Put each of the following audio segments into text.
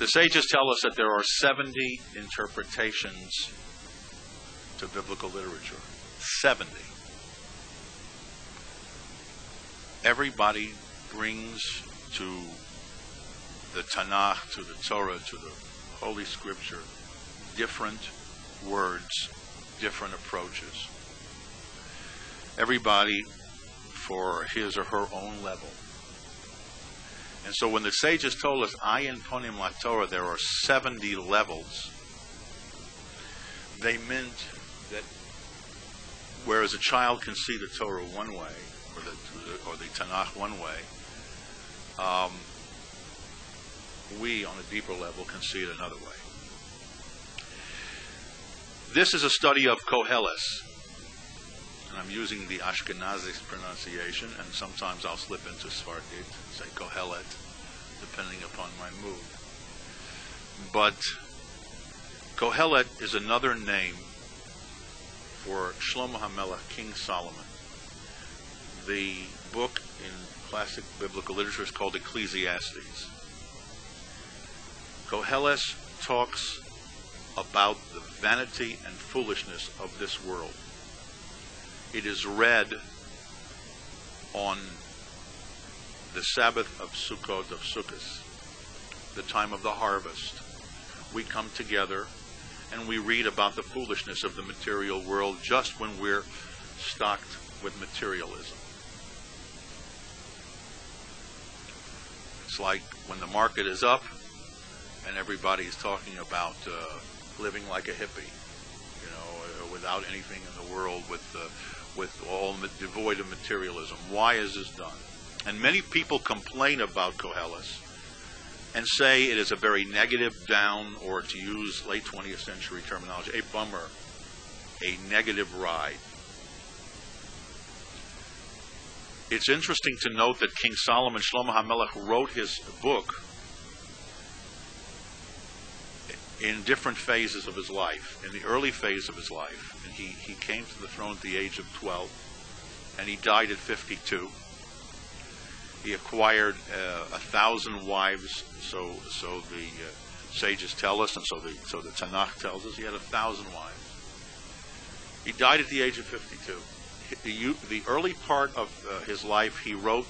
The sages tell us that there are 70 interpretations to biblical literature. 70. Everybody brings to the Tanakh, to the Torah, to the Holy Scripture, different words, different approaches. Everybody for his or her own level. And so when the sages told us, Ayin Ponim La Torah, there are 70 levels, they meant that whereas a child can see the Torah one way, or the Tanakh one way, we, on a deeper level, can see it another way. This is a study of Koheles. And I'm using the Ashkenazi pronunciation, and sometimes I'll slip into Sfardit, say Kohelet, depending upon my mood. But Kohelet is another name for Shlomo HaMelech, King Solomon. The book in classic biblical literature is called Ecclesiastes. Koheles talks about the vanity and foolishness of this world. It is read on the Sabbath of Sukkot, of Sukkot, the time of the harvest. We come together and we read about the foolishness of the material world just when we're stocked with materialism. It's like when the market is up and everybody's talking about living like a hippie, without anything in the world, with all devoid of materialism. Why is this done? And many people complain about Koheles and say it is a very negative, down, or to use late 20th century terminology, a bummer, a negative ride. It's interesting to note that King Solomon, Shlomo HaMelech, wrote his book in different phases of his life. In the early phase of his life, and he came to the throne at the age of 12, and he died at 52. He acquired 1,000 wives, so the sages tell us, and so the Tanakh tells us he had 1,000 wives. He died at the age of 52. The early part of his life, he wrote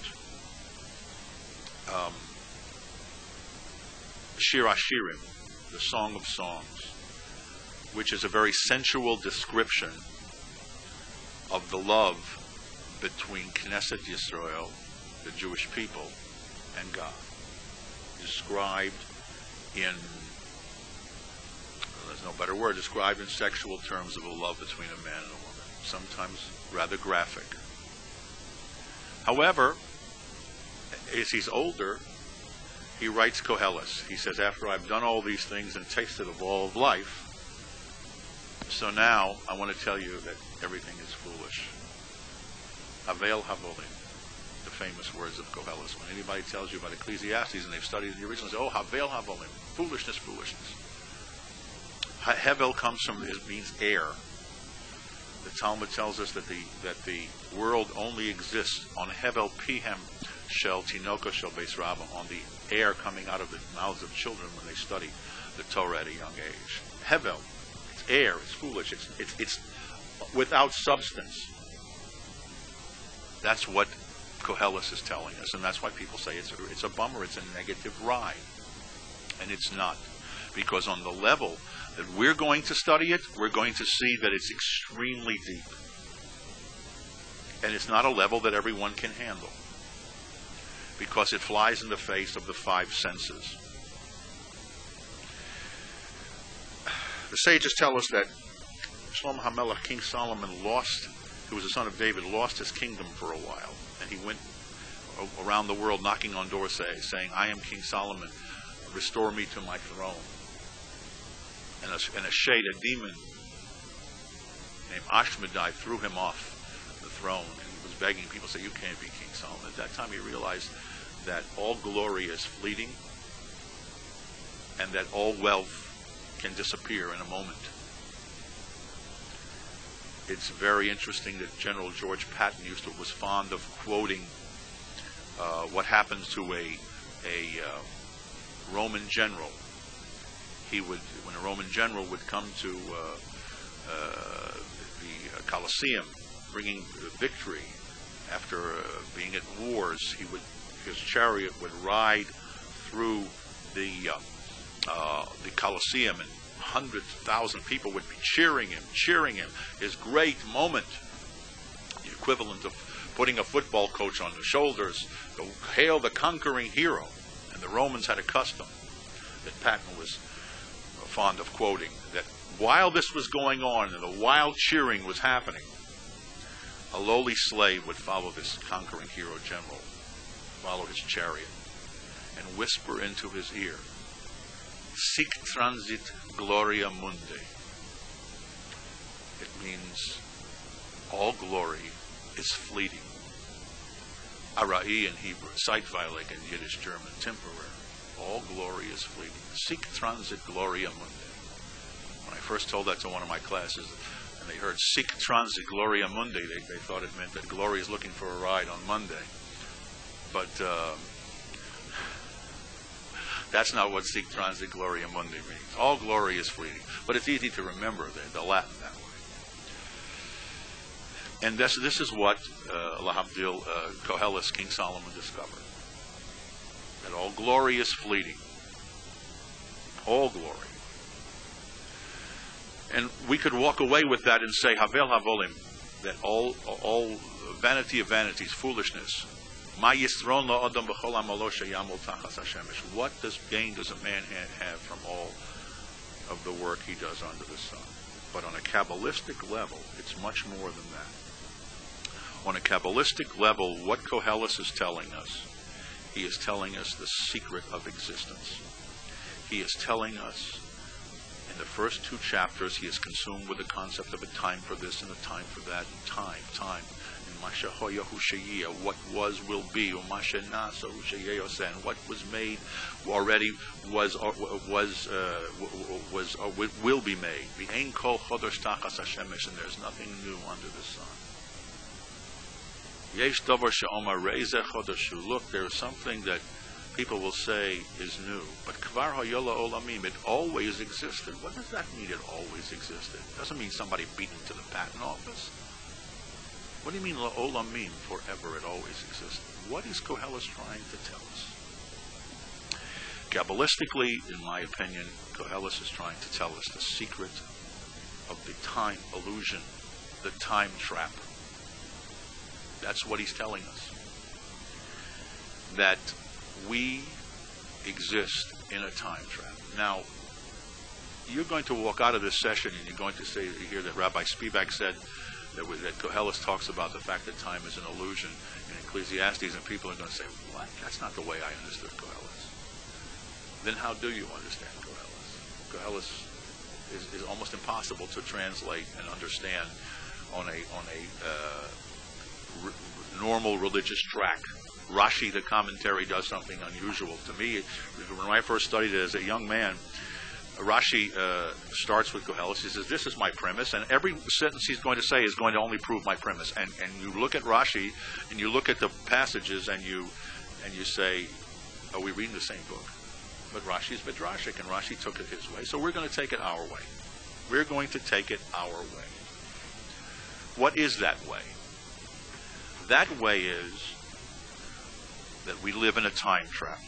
Shir Hashirim, the Song of Songs, which is a very sensual description of the love between Knesset Yisrael, the Jewish people, and God. Described in, there's no better word, described in sexual terms of a love between a man and a woman, sometimes rather graphic. However, as he's older, he writes Koheles. He says, after I've done all these things and tasted of all of life, so now I want to tell you that everything is foolish. Havel havolim, the famous words of Koheles. When anybody tells you about Ecclesiastes and they've studied the original, they say, oh, havel havolim, foolishness, foolishness. Hevel comes from, it means air. The Talmud tells us that the world only exists on Hevel Pihem Shel Tinoko Shel Beis Rabbah, on the air coming out of the mouths of children when they study the Torah at a young age. Hevel, it's air, it's foolish, it's without substance. That's what Koheles is telling us, and that's why people say it's a bummer, it's a negative ride. And it's not. Because on the level that we're going to study it, we're going to see that it's extremely deep. And it's not a level that everyone can handle, because it flies in the face of the five senses. The sages tell us that Shlomo HaMelech, King Solomon, who was the son of David, lost his kingdom for a while. And he went around the world knocking on doors saying, I am King Solomon, restore me to my throne. And a shade, a demon named Ashmedai, threw him off the throne, and he was begging. People say, you can't be King Solomon. At that time he realized that all glory is fleeting and that all wealth can disappear in a moment. It's very interesting that General George Patton was fond of quoting what happens to a Roman general when a Roman general would come to the Colosseum, bringing victory after being at wars, his chariot would ride through the Colosseum, and hundreds of thousands of people would be cheering him. His great moment, the equivalent of putting a football coach on the shoulders, to hail the conquering hero. And the Romans had a custom that Patton was fond of quoting, that while this was going on and the wild cheering was happening, a lowly slave would follow this conquering hero general, follow his chariot, and whisper into his ear, "Sic transit gloria mundi." It means all glory is fleeting. Arai in Hebrew, Zeitweilig in Yiddish, German, temporary. All glory is fleeting. Sic transit gloria mundi. When I first told that to one of my classes, and they heard Sic transit gloria mundi, they thought it meant that glory is looking for a ride on Monday. But that's not what Sic transit gloria mundi means. All glory is fleeting. But it's easy to remember the Latin that way. And this is what Lahavdil Koheles, King Solomon, discovered. That all glory is fleeting. All glory. And we could walk away with that and say, Havel Havolim, that all vanity of vanities, foolishness. What gain does a man have from all of the work he does under the sun? But on a Kabbalistic level, it's much more than that. On a Kabbalistic level, what Koheles is telling us, he is telling us the secret of existence. He is telling us, in the first two chapters, he is consumed with the concept of a time for this and a time for that, and time. What was will be, and what was made already will be made. And there's nothing new under the sun. Look, there is something that people will say is new, but it always existed. What does that mean? It always existed. It doesn't mean somebody beat him to the patent office. What do you mean la'olamim? Forever, it always existed. What is Koheles trying to tell us? Kabbalistically, in my opinion, Koheles is trying to tell us the secret of the time illusion, the time trap. That's what he's telling us. That we exist in a time trap. Now, you're going to walk out of this session and you're going to hear that Rabbi Spivak said that Koheles talks about the fact that time is an illusion in Ecclesiastes, and people are going to say, what? That's not the way I understood Koheles. Then how do you understand Koheles? Koheles is almost impossible to translate and understand on a normal religious track. Rashi, the commentary, does something unusual. To me, when I first studied it as a young man, Rashi starts with Koheles. He says, this is my premise, and every sentence he's going to say is going to only prove my premise. And you look at Rashi, and you look at the passages, and you say, are we reading the same book? But Rashi's midrashic, and Rashi took it his way, so we're going to take it our way. We're going to take it our way. What is that way? That way is that we live in a time trap.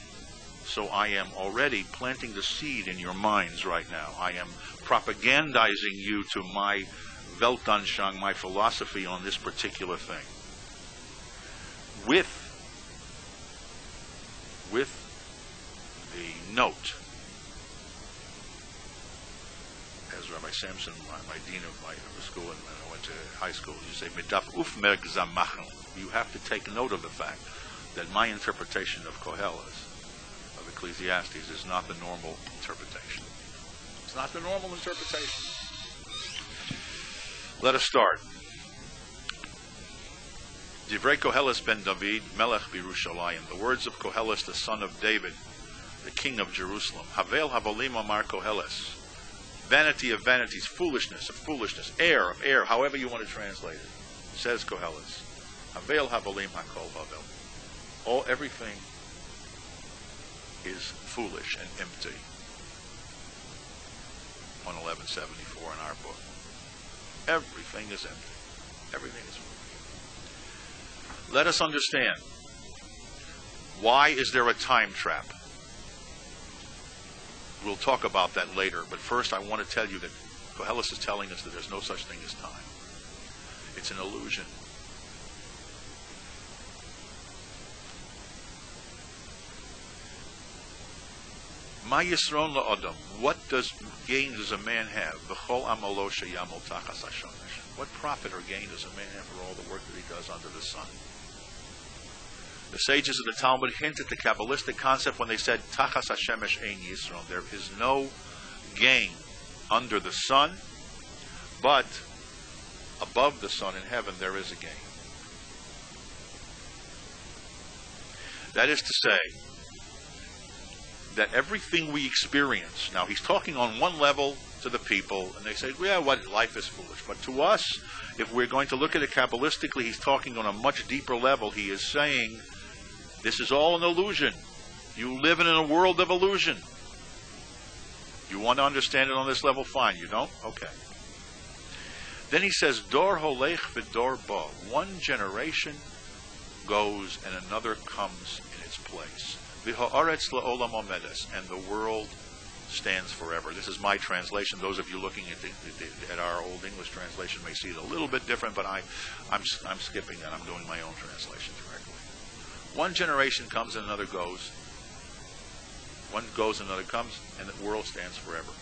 So I am already planting the seed in your minds right now. I am propagandizing you to my Weltanschauung, my philosophy on this particular thing. With the note, as Rabbi Sampson, my dean of my school, and when I went to high school, you say, you have to take note of the fact that my interpretation of Koheles, of Ecclesiastes, is not the normal interpretation. It's not the normal interpretation. Let us start. Divrei Koheles ben David, Melech Birushalayim. The words of Koheles, the son of David, the king of Jerusalem. Havel Havolim Amar Koheles. Vanity of vanities, foolishness of foolishness, air of air, however you want to translate it. Says Koheles. Havel Havolim Hakol Havel. Everything is foolish and empty. on 1174 in our book. Everything is empty. Everything is empty. Let us understand, why is there a time trap? We'll talk about that later, but first I want to tell you that Koheles is telling us that there's no such thing as time. It's an illusion. Ma yisron la'adam. What gain does a man have? V'chol amalo sheyamol tachas hashomesh. What profit or gain does a man have for all the work that he does under the sun? The sages of the Talmud hint at the Kabbalistic concept when they said, Tachas Hashemesh ein yisron. There is no gain under the sun, but above the sun in heaven there is a gain. That is to say, that everything we experience, now he's talking on one level to the people, and they say, yeah, what, life is foolish. But to us, if we're going to look at it Kabbalistically, he's talking on a much deeper level. He is saying, this is all an illusion. You live in a world of illusion. You want to understand it on this level? Fine. You don't? Okay. Then he says, Dor holech v'dor ba. One generation goes and another comes in its place. V'ha'aretz la'olam omedes. And the world stands forever. This is my translation. Those of you looking at our Old English translation may see it a little bit different, but I'm skipping that. I'm doing my own translation correctly. One generation comes and another goes. One goes and another comes, and the world stands forever.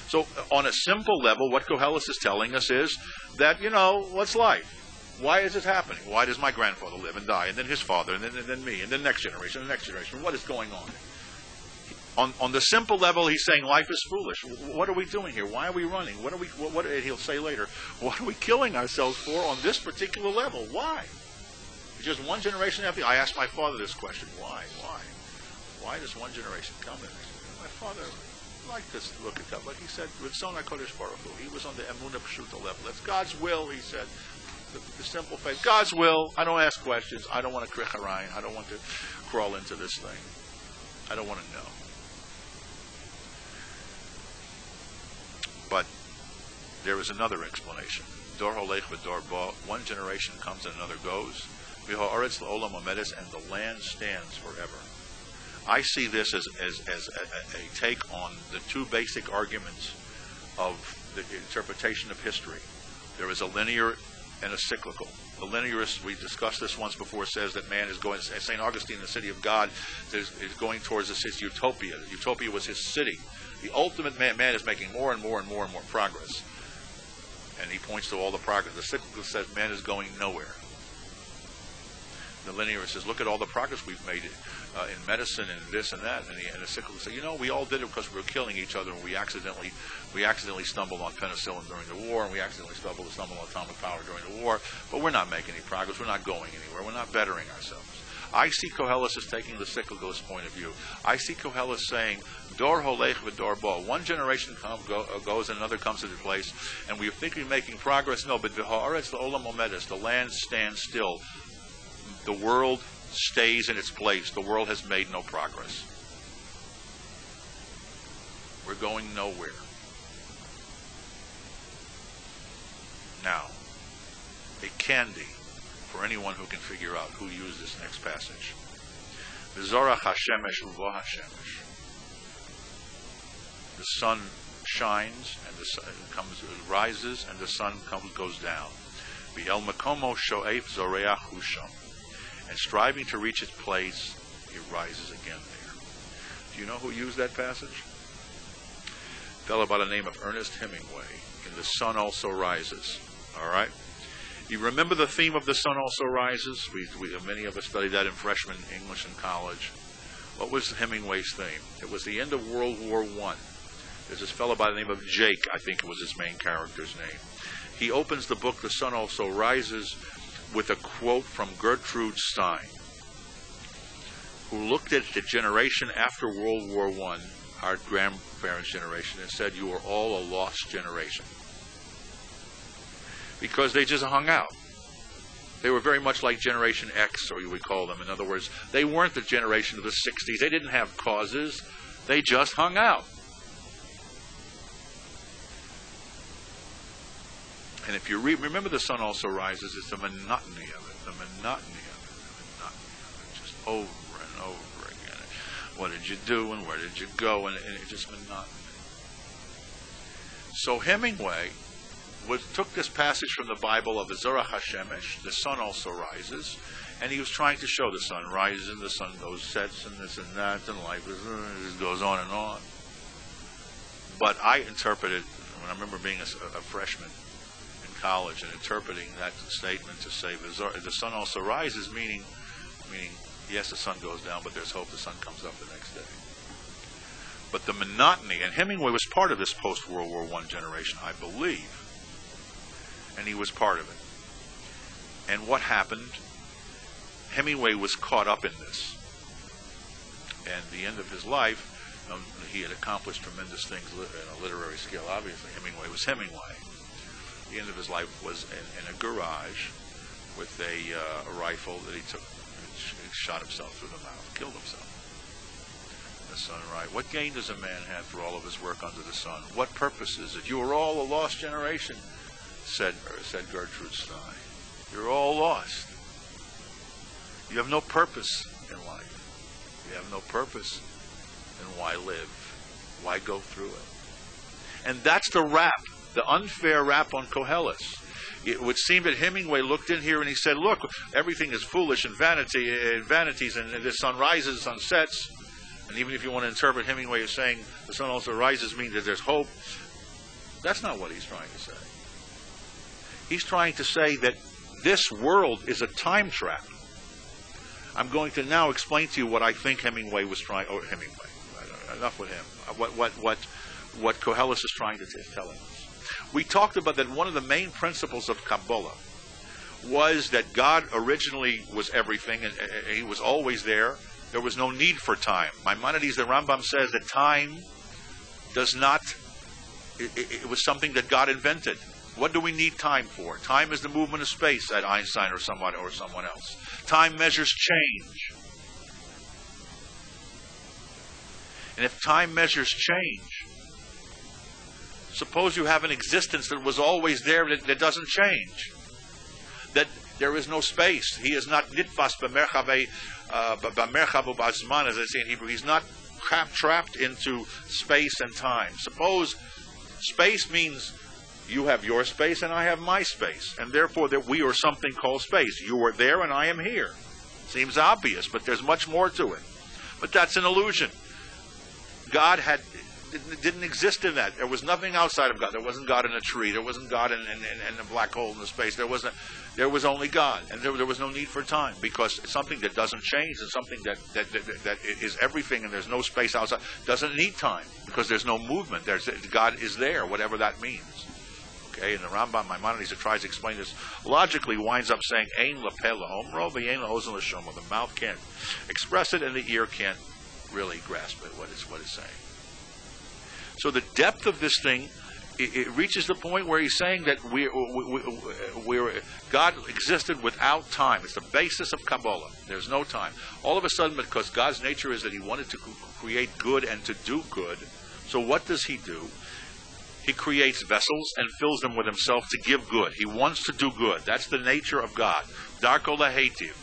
So on a simple level, what Koheles is telling us is that, what's life? Why is this happening? Why does my grandfather live and die, and then his father, and then me, and then next generation, and the next generation? What is going on? On the simple level, he's saying life is foolish. What are we doing here? Why are we running? What he'll say later, what are we killing ourselves for on this particular level? Why? Just one generation after. I asked my father this question. Why? Why does one generation come in? My father liked to look at that, but he said, Ritzon HaKodesh Baruch Hu. He was on the Emunah Pshuta level. That's God's will, he said. The simple faith. God's will. I don't ask questions. I don't want to kricharayin. I don't want to crawl into this thing. I don't want to know. But there is another explanation. Dor holech v'dor ba. One generation comes and another goes. V'ha'aretz la'olam omedes, and the land stands forever. I see this as a take on the two basic arguments of the interpretation of history. There is a linear and a cyclical. The linearist, we discussed this once before, says that man is going, St. Augustine, the city of God, is going towards his utopia. Utopia was his city. The ultimate man is making more and more and more and more progress. And he points to all the progress. The cyclical says man is going nowhere. The linearist says, look at all the progress we've made in medicine and this and that. And the cyclical says, we all did it because we were killing each other, and we accidentally stumbled on penicillin during the war, and we accidentally stumbled on atomic power during the war. But we're not making any progress. We're not going anywhere. We're not bettering ourselves. I see Koheles as taking the cyclicalist point of view. I see Koheles saying, Dor holech v'dor ba. One generation goes and another comes into place, and we think we're making progress. No, but v'ha'aretz la'olam omedes. The land stands still. The world stays in its place. The world has made no progress. We're going nowhere. Now, a candy for anyone who can figure out who used this next passage. V'zorach hashemesh uvo hashemesh. The sun shines and the sun rises, and the sun goes down. V'el makomo sho'ef zoreach husham. And striving to reach its place, it rises again there. Do you know who used that passage? A fellow by the name of Ernest Hemingway in The Sun Also Rises. All right? You remember the theme of The Sun Also Rises? Many of us studied that in freshman English in college. What was Hemingway's theme? It was the end of World War I. There's this fellow by the name of Jake, I think it was his main character's name. He opens the book The Sun Also Rises with a quote from Gertrude Stein, who looked at the generation after World War I, our grandparents' generation, and said, you are all a lost generation. Because they just hung out. They were very much like Generation X, or you would call them. In other words, they weren't the generation of the 60s. They didn't have causes. They just hung out. And if you remember, the sun also rises. It's the monotony of it. The monotony of it. The monotony of it. Just over and over again. What did you do and where did you go? And it's just monotony. So Hemingway took this passage from the Bible of the Zorach HaShemesh, the sun also rises, and he was trying to show the sun rises and the sun goes, sets, and this and that, and life just goes on and on. But I interpreted, when I remember being a freshman in college and interpreting that statement to say the sun also rises, meaning yes, the sun goes down, but there's hope the sun comes up the next day. But the monotony, and Hemingway was part of this post-World War I generation, I believe, and he was part of it. And what happened? Hemingway was caught up in this. And at the end of his life, he had accomplished tremendous things in a literary scale. Obviously, Hemingway was Hemingway. The end of his life was in a garage with a rifle that he took and shot himself through the mouth, killed himself. The sun, right? What gain does a man have through all of his work under the sun? What purpose is it? You are all a lost generation, said Gertrude Stein. You're all lost. You have no purpose in life. You have no purpose, then why live? Why go through it? And that's the rap, the unfair rap on Koheles. It would seem that Hemingway looked in here and he said, look, everything is foolish and vanities, and the sun rises, the sun sets. And even if you want to interpret Hemingway as saying the sun also rises means that there's hope, that's not what he's trying to say. He's trying to say that this world is a time trap. I'm going to now explain to you what I think Hemingway was trying. Oh, Hemingway. Enough with him. What Koheles is trying to tell us. We talked about that one of the main principles of Kabbalah was that God originally was everything, and He was always there. There was no need for time. Maimonides, the Rambam, says that time does not. It was something that God invented. What do we need time for? Time is the movement of space, said Einstein or someone else. Time measures change. And if time measures change, suppose you have an existence that was always there that doesn't change. That there is no space. He is not nitfas b'merchavu b'zman, as they say in Hebrew. He's not trapped into space and time. Suppose space means you have your space and I have my space, and therefore that we are something called space. You are there and I am here. Seems obvious, but there's much more to it. But that's an illusion. God didn't exist in that. There was nothing outside of God. There wasn't God in a tree. There wasn't God in a black hole in the space. There was only God, and there was no need for time, because it's something that doesn't change, and something that is everything, and there's no space outside, doesn't need time, because there's no movement. God is there, whatever that means. Okay, and the Rambam Maimonides, that tries to explain this logically, winds up saying, "Ein lapeh lahomro v'ein laozen l'shomo." The mouth can't express it, and the ear can't really grasp it, what it's saying. So the depth of this thing, it reaches the point where he's saying that God existed without time. It's the basis of Kabbalah. There's no time. All of a sudden, because God's nature is that He wanted to create good and to do good, so what does He do? He creates vessels and fills them with Himself to give good. He wants to do good. That's the nature of God. Darko lahetiv.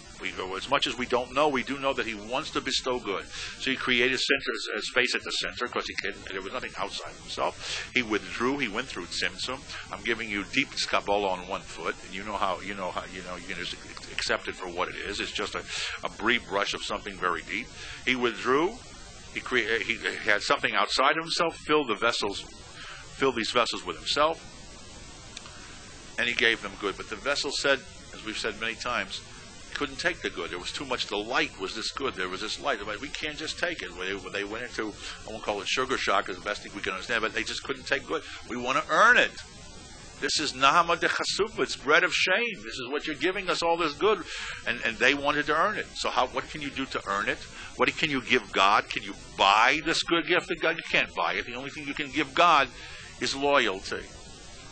As much as we don't know, we do know that He wants to bestow good. So He created space at the center, because there was nothing outside of Himself. He withdrew. He went through tzimtzum. I'm giving you deep Kabbalah on one foot, and you can just accept it for what it is. It's just a brief brush of something very deep. He withdrew. He had something outside of Himself. Filled these vessels with Himself, and He gave them good. But the vessel said, as we've said many times, couldn't take the good. There was too much. The light was this good. There was this light. We can't just take it. They went into, I won't call it sugar shock, is the best thing we can understand, but they just couldn't take good. We want to earn it. This is nahama de chasupa. It's bread of shame. This is what you're giving us, all this good. And they wanted to earn it. So what can you do to earn it? What can you give God? Can you buy this good gift of God? You can't buy it. The only thing you can give God is loyalty.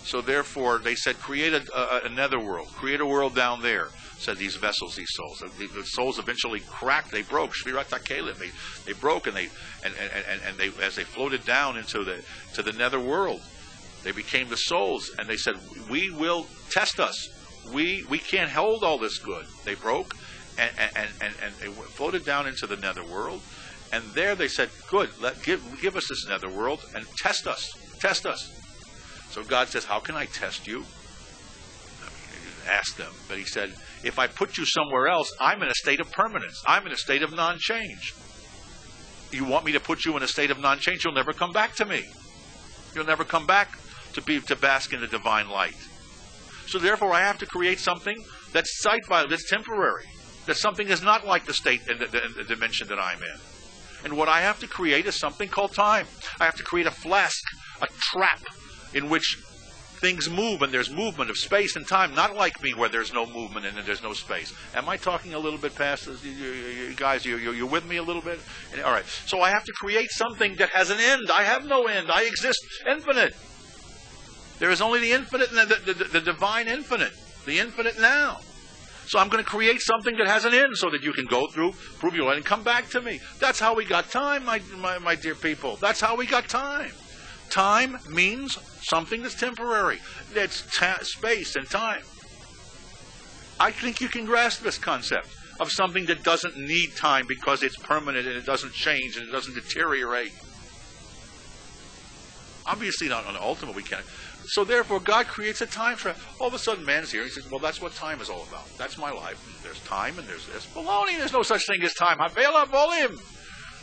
So therefore, they said, create a netherworld. Create a world down there. Said these vessels, these souls. The souls eventually cracked. They broke. Shvirat HaKelim. They broke, and they as they floated down into the nether world, They became the souls, and they said, we will test us. We can't hold all this good. They broke, and they floated down into the netherworld, and there they said, good, give us this netherworld and test us. So God says, how can I test you? He didn't ask them, but he said, if I put you somewhere else, I'm in a state of permanence. I'm in a state of non-change. You want me to put you in a state of non-change, you'll never come back to me. You'll never come back to bask in the divine light. So therefore I have to create something that's that's temporary. That something is not like the state and the dimension that I'm in. And what I have to create is something called time. I have to create a flask, a trap, in which things move, and there's movement of space and time, not like me where there's no movement and there's no space. Am I talking a little bit past this? You guys, you're with me a little bit? All right. So I have to create something that has an end. I have no end. I exist infinite. There is only the infinite and the divine infinite, the infinite now. So I'm going to create something that has an end so that you can go through, prove your light, and come back to me. That's how we got time, my dear people. That's how we got time. Time means something that's temporary. That's space and time. I think you can grasp this concept of something that doesn't need time because it's permanent and it doesn't change and it doesn't deteriorate. Obviously, not on the ultimate we can't. So therefore, God creates a time trap. All of a sudden, man's here. He says, well, that's what time is all about. That's my life. There's time and there's this. Baloney, there's no such thing as time.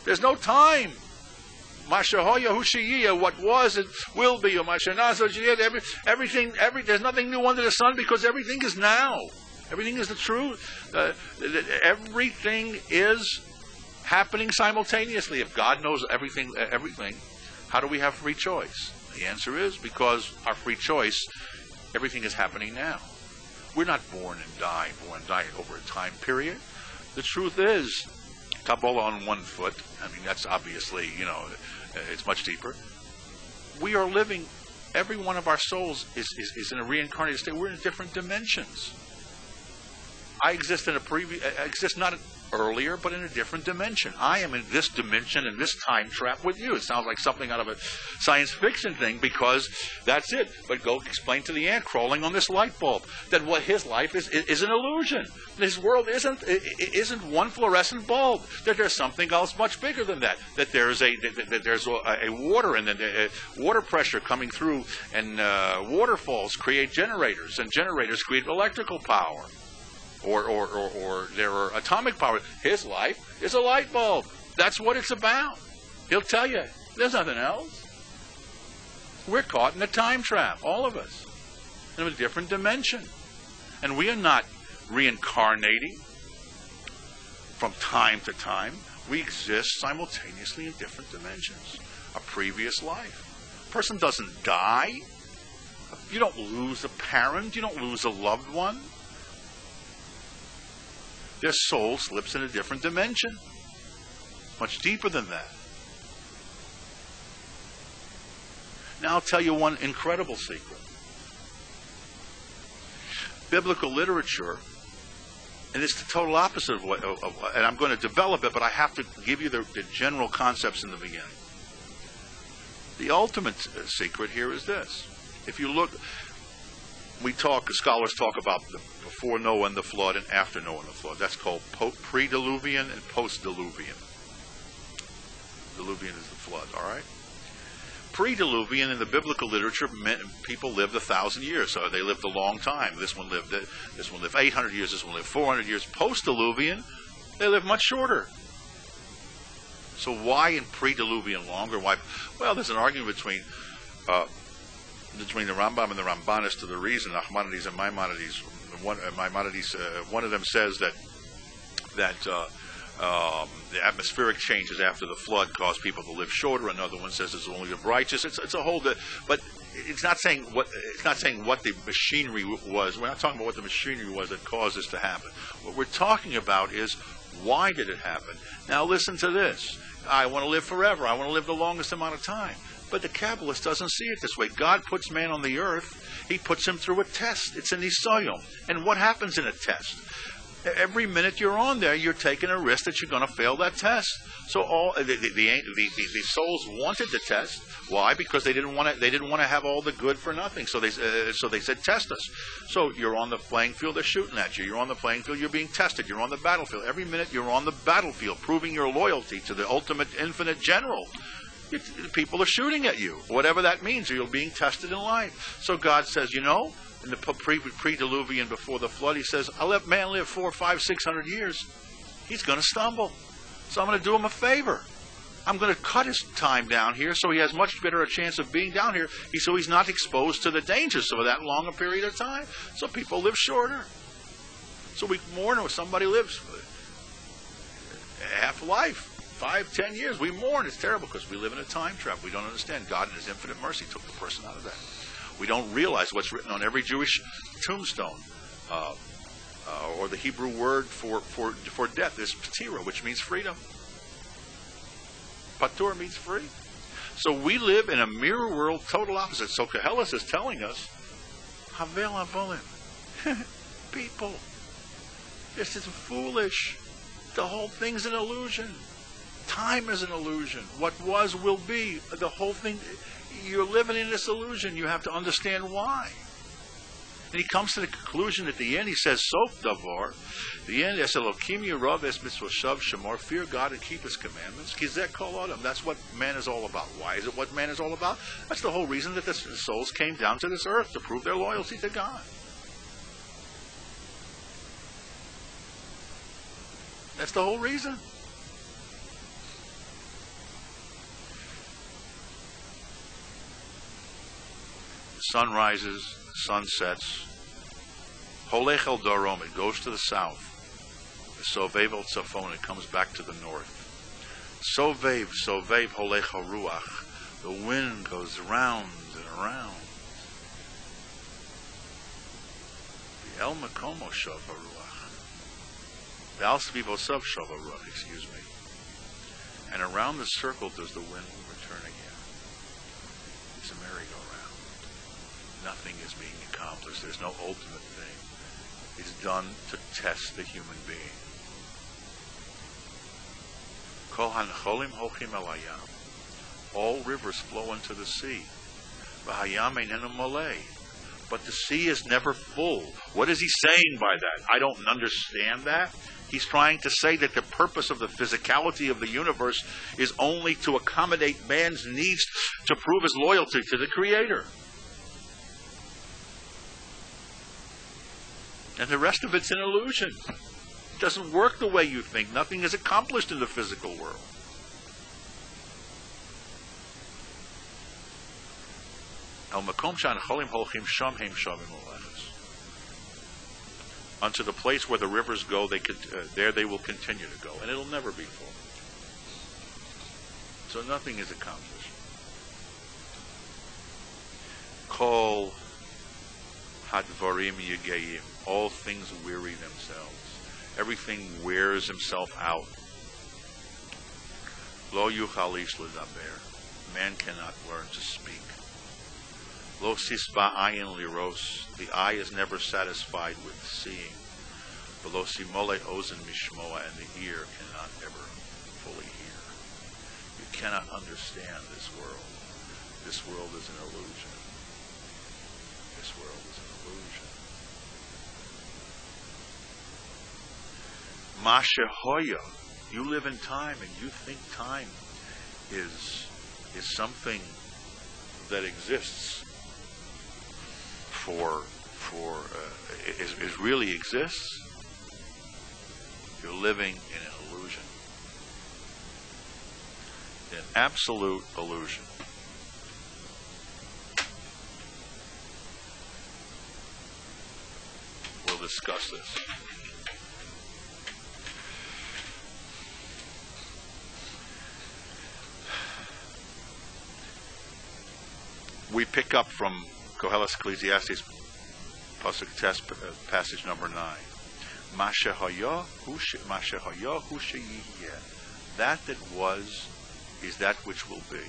There's no time. What was, it will be. Everything, there's nothing new under the sun because everything is now. Everything is the truth. Everything is happening simultaneously. If God knows everything, how do we have free choice? The answer is because our free choice, everything is happening now. We're not born and die over a time period. The truth is, Kabbalah on one foot, I mean, that's obviously, it's much deeper. We are living, every one of our souls is in a reincarnated state. We're in different dimensions. I exist not earlier, but in a different dimension. I am in this dimension, in this time trap with you. It sounds like something out of a science fiction thing because that's it. But go explain to the ant crawling on this light bulb that what his life is an illusion. His world isn't one fluorescent bulb. That there's something else much bigger than that. That there's a water and then water pressure coming through, and waterfalls create generators, and generators create electrical power. Or there are atomic power. His life is a light bulb. That's what it's about. He'll tell you. There's nothing else. We're caught in a time trap, all of us, in a different dimension. And we are not reincarnating from time to time. We exist simultaneously in different dimensions. A previous life. A person doesn't die. You don't lose a parent. You don't lose a loved one. Their soul slips in a different dimension. Much deeper than that. Now I'll tell you one incredible secret. Biblical literature, and it's the total opposite of what, and I'm going to develop it, but I have to give you the general concepts in the beginning. The ultimate secret here is this. If you look, scholars talk about the before Noah and the flood and after Noah and the flood. That's called pre-diluvian and post-diluvian. Diluvian is the flood, all right? Pre-diluvian in the biblical literature meant people lived 1,000 years, so they lived a long time. This one lived 800 years, this one lived 400 years. Post-diluvian, they lived much shorter. So why in pre-diluvian longer? Why? Well, there's an argument between the Rambam and the Ramban as to the reason. Nachmanides and Maimonides. One of them says that the atmospheric changes after the flood caused people to live shorter. Another one says it's only the righteous. It's a whole, but it's not saying what the machinery was. We're not talking about what the machinery was that caused this to happen. What we're talking about is why did it happen. Now listen to this. I want to live forever. I want to live the longest amount of time. But the Kabbalist doesn't see it this way. God puts man on the earth. He puts him through a test. It's an nisayon. And what happens in a test? Every minute you're on there, you're taking a risk that you're going to fail that test. So all the souls wanted the test. Why? Because they didn't want to have all the good for nothing. So they said, test us. So you're on the playing field. They're shooting at you. You're on the playing field. You're being tested. You're on the battlefield. Every minute you're on the battlefield, proving your loyalty to the ultimate, infinite general. People are shooting at you, whatever that means, or you're being tested in life. So God says, in the pre-diluvian, before the flood, he says, I'll let man live 400, 500, 600 years. He's going to stumble. So I'm going to do him a favor. I'm going to cut his time down here so he has much better a chance of being down here, so he's not exposed to the dangers of that long a period of time. So people live shorter. So we mourn when somebody lives half a life, 5, 10 years. We mourn. It's terrible because we live in a time trap. We don't understand. God in his infinite mercy took the person out of that. We don't realize what's written on every Jewish tombstone, or the Hebrew word for death is patira, which means freedom. Patur means free. So we live in a mirror world, total opposite. So Koheles is telling us, Havel Avolim, people, this is foolish. The whole thing's an illusion. Time is an illusion. What was will be. The whole thing, you're living in this illusion. You have to understand why. And he comes to the conclusion at the end. He says, Sof Davar. The end, Es Elokim Yerav Es Mitzvoshav Shemar. Fear God and keep his commandments. Kizek Kol Adam. That's what man is all about. Why is it what man is all about? That's the whole reason that the souls came down to this earth, to prove their loyalty to God. That's the whole reason. The sun rises, the sun sets. Holech el Darom, it goes to the south. Sovev el Tzafon, it comes back to the north. Sovev Holech el Ruach, the wind goes round and around. The El Makomo Shav HaRuach. The Al Svivosav Shav HaRuach, excuse me. And around the circle does the wind return again. It's a merry-go-round. Nothing is being accomplished. There's no ultimate thing. It's done to test the human being. Kol hancholim hochim el hayam. All rivers flow into the sea. V'hayam einenu molei. But the sea is never full. What is he saying by that? I don't understand that. He's trying to say that the purpose of the physicality of the universe is only to accommodate man's needs to prove his loyalty to the Creator. And the rest of it's an illusion. It doesn't work the way you think. Nothing is accomplished in the physical world. Unto the place where the rivers go, there they will continue to go, and it'll never be full. So nothing is accomplished. Kol hadvarim yegayim. All things weary themselves. Everything wears himself out. Lo yuchal ish ledaber. Man cannot learn to speak. Lo sisba ayin liros. The eye is never satisfied with seeing. Lo simole ozen mishmoa. And the ear cannot ever fully hear. You cannot understand this world. This world is an illusion. This world is an illusion. Mashehoya, you live in time and you think time is something that exists is really exists. You're living in an illusion, an absolute illusion. We'll discuss this. We pick up from Koheles Ecclesiastes, Pasuk test, passage number 9. Mashahaya hu sheyiyeh. That was is that which will be.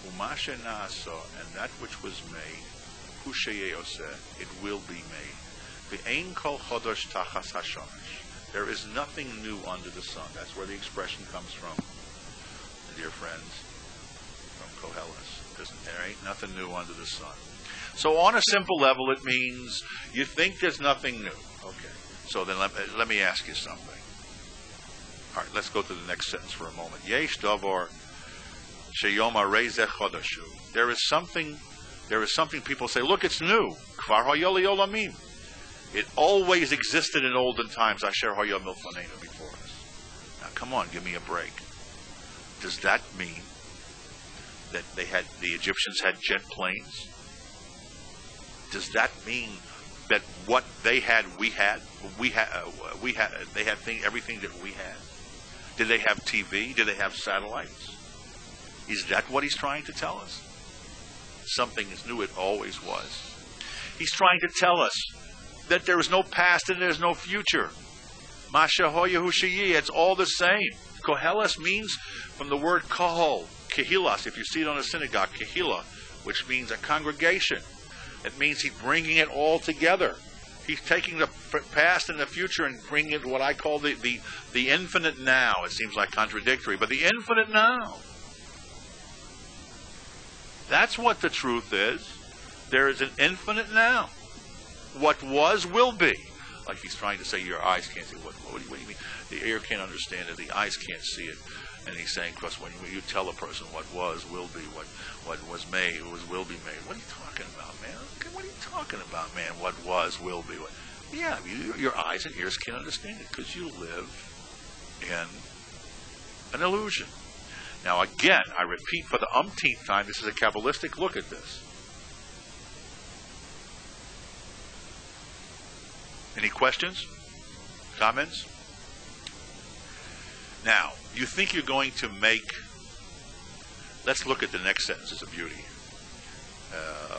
Umasha na'asa, and that which was made, hu sheyoseh, it will be made. V'ein kol chodosh tachas hashamesh. There is nothing new under the sun. That's where the expression comes from, dear friends, from Koheles. There ain't nothing new under the sun. So on a simple level, it means you think there's nothing new. Okay. So then let me ask you something. All right, let's go to the next sentence for a moment. Yesh davar sheyoma reizeh chodashu. There is something people say, look, it's new. Kvar hayoli olamim. It always existed in olden times. Asher haya milfanenu, before us. Now, come on, give me a break. Does that mean that the Egyptians had jet planes? Does that mean that what they had, we had? They had everything that we had. Did they have TV? Did they have satellites? Is that what he's trying to tell us? Something is new. It always was. He's trying to tell us that there is no past and there's no future. Mashahoya Hushayi, it's all the same. Koheles means from the word kohol, kehilas. If you see it on a synagogue, kehila, which means a congregation. It means he's bringing it all together. He's taking the past and the future and bringing it to what I call the infinite now. It seems like contradictory, but the infinite now. That's what the truth is. There is an infinite now. What was will be. Like he's trying to say your eyes can't see. What do you mean? The ear can't understand it. The eyes can't see it. And he's saying, because when you tell a person what was will be, what was made will be made. What are you talking about, man? What are you talking about, man? What was will be. Yeah, your eyes and ears can't understand it because you live in an illusion. Now again, I repeat for the umpteenth time, this is a Kabbalistic look at this. Any questions? Comments? Now, you think you're going to make... Let's look at the next sentence. It's a beauty.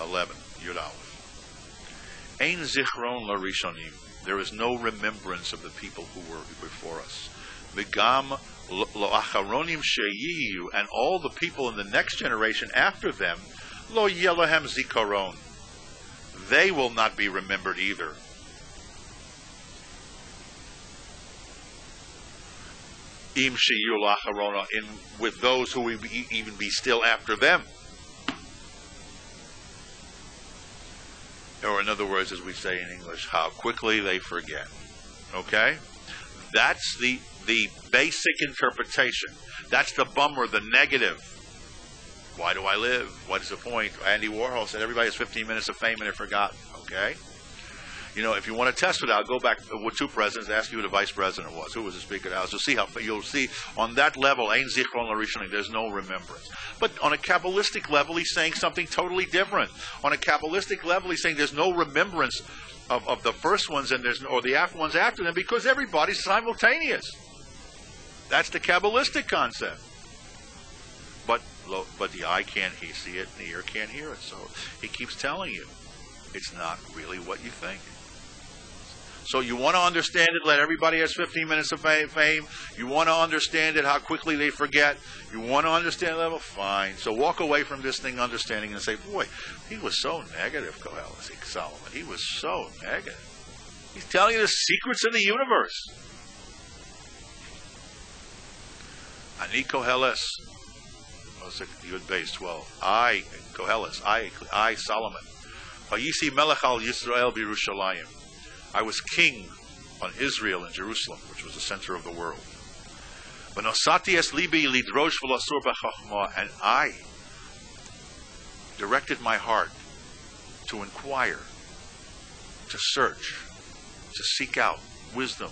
11. Yud Aleph. Ein zichron larishonim. There is no remembrance of the people who were before us. V'gam lo acharonim sheyiyu. And all the people in the next generation after them, lo yelohem zikaron. They will not be remembered either. Im sheyu lacharona, with those who will even be still after them. Or in other words, as we say in English, how quickly they forget. Okay? That's the basic interpretation. That's the bummer, the negative. Why do I live? What is the point? Andy Warhol said everybody has 15 minutes of fame and they're forgotten. Okay? You know, if you want to test it out, go back with two presidents, ask you who the vice president was, who was the Speaker of the House. You'll see on that level, Ein Zichron Larishonim, there's no remembrance. But on a Kabbalistic level, he's saying something totally different. On a Kabbalistic level, he's saying there's no remembrance of the first ones or the after ones after them because everybody's simultaneous. That's the Kabbalistic concept. But the eye can't see it, and the ear can't hear it. So he keeps telling you, it's not really what you think. So you want to understand it, let everybody has 15 minutes of fame. You want to understand it, how quickly they forget. You want to understand the level? Fine. So walk away from this thing understanding and say, boy, he was so negative, Koheles, Solomon. He was so negative. He's telling you the secrets of the universe. Ani Koheles. Yud base 12. I, Koheles, I, Solomon. Vayisi melech al Yisrael b'Yerushalayim. I was king on Israel and Jerusalem, which was the center of the world. V'nosati es libi lidrosh v'lasur b'chachma, and I directed my heart to inquire, to search, to seek out wisdom.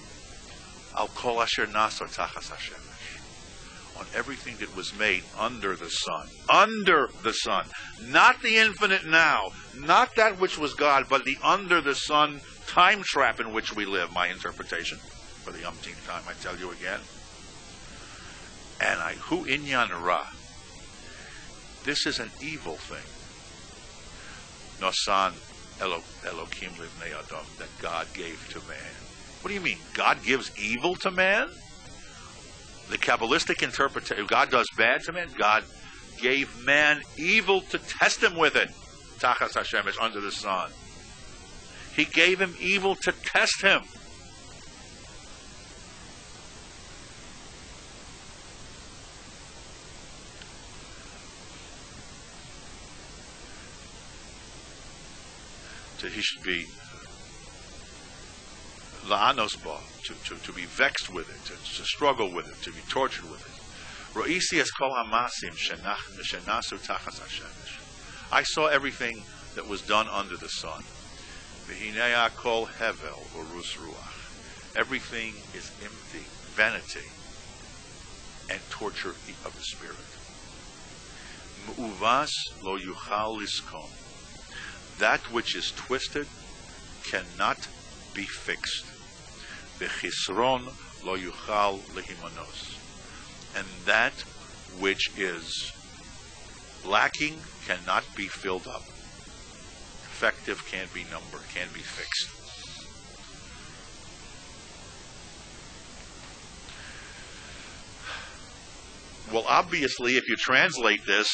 Al kol asher nasar tachas hashemesh, on everything that was made under the sun. Under the sun. Not the infinite now. Not that which was God, but the under the sun time trap in which we live, my interpretation. For the umpteenth time, I tell you again. And hu inyan ra. This is an evil thing. Nosan Elokim livnei adam, that God gave to man. What do you mean? God gives evil to man? The Kabbalistic interpretation, God does bad to man. God gave man evil to test him with it. Tachas Hashem is under the sun. He gave him evil to test him. He should be la'anosba, to be vexed with it, to struggle with it, to be tortured with it. I saw everything that was done under the sun. Everything is empty, vanity, and torture of the spirit. Mu'uvas lo yuchal liskom. That which is twisted cannot be fixed. V'chisron lo yuchal lehimanos. And that which is lacking cannot be filled up. Effective can't be numbered, can't be fixed. Well, obviously, if you translate this,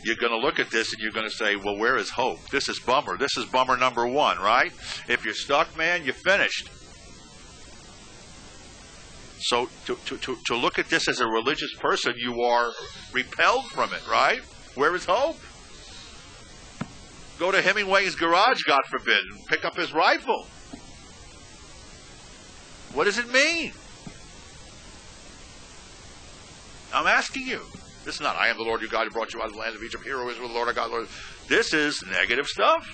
you're going to look at this and you're going to say, well, where is hope? This is bummer. This is bummer number one, right? If you're stuck, man, you're finished. So to look at this as a religious person, you are repelled from it, right? Where is hope? Go to Hemingway's garage, God forbid, and pick up his rifle. What does it mean? I'm asking you. This is not, I am the Lord your God who brought you out of the land of Egypt. Hero is the Lord our God. Lord. This is negative stuff.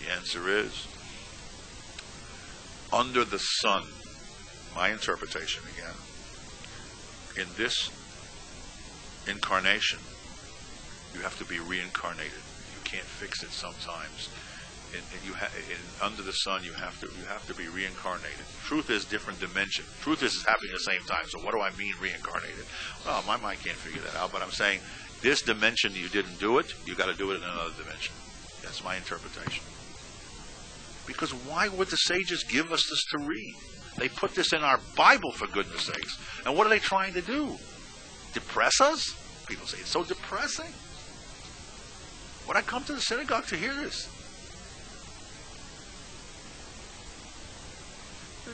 The answer is, under the sun, my interpretation again, in this incarnation, you have to be reincarnated. You can't fix it sometimes. Under the sun, you have to be reincarnated. Truth is different dimension. Truth is happening at the same time. So what do I mean reincarnated? Well, my mind can't figure that out. But I'm saying this dimension you didn't do it. You got to do it in another dimension. That's my interpretation. Because why would the sages give us this to read? They put this in our Bible, for goodness sakes. And what are they trying to do? Depress us? People say it's so depressing. Would I come to the synagogue to hear this?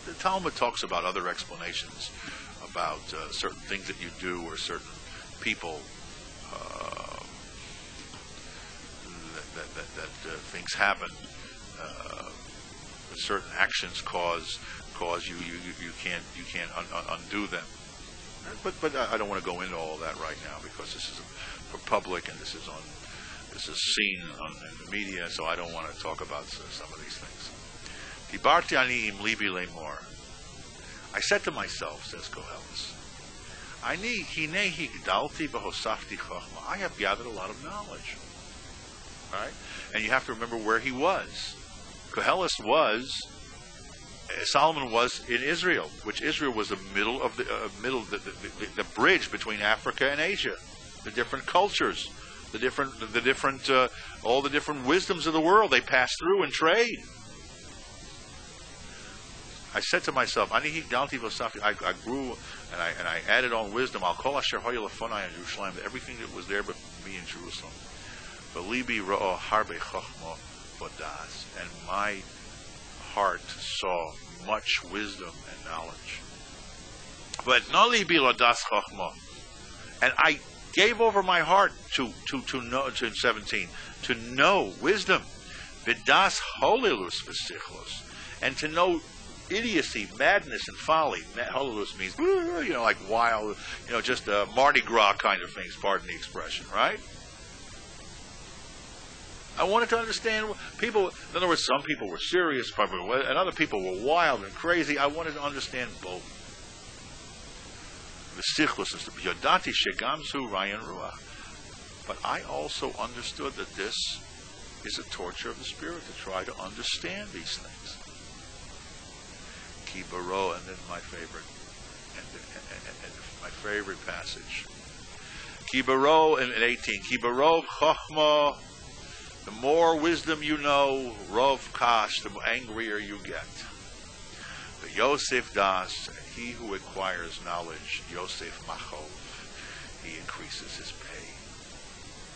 The Talmud talks about other explanations about certain things that you do or certain people that things happen. Certain actions cause you can't undo them. But I don't want to go into all of that right now because this is for public and this is seen in the media, so I don't want to talk about some of these things. I said to myself, says Koheles, I have gathered a lot of knowledge. Right? And you have to remember where he was. Solomon was in Israel, which Israel was the middle of the bridge between Africa and Asia, the different cultures, all the different wisdoms of the world they passed through in trade. I said to myself, I grew and I added on wisdom. I'll call Asher Hoya Lefonai in Jerusalem, everything that was there but me in Jerusalem. Belibi Ra'o Harbe Chochma Bodas, and my heart saw much wisdom and knowledge. But Nali Bilodas Chochma, and I gave over my heart to know, to 17, to know wisdom. Vidas Holilus Vesichlos, and to know idiocy, madness, and folly. Holilus means, like wild, just Mardi Gras kind of things, pardon the expression, right? I wanted to understand people. In other words, some people were serious, and other people were wild and crazy. I wanted to understand both. Vesichlos is the Yodati Shegamsu Rayan Ruach. But I also understood that this is a torture of the spirit to try to understand these things. Kibaro, and then my favorite, and my favorite passage. Kibaro in 18. Kibaro Chochma. The more wisdom you know, Rov Kash, the angrier you get. The Yosef Das, he who acquires knowledge, Yosef Machov, he increases his pay.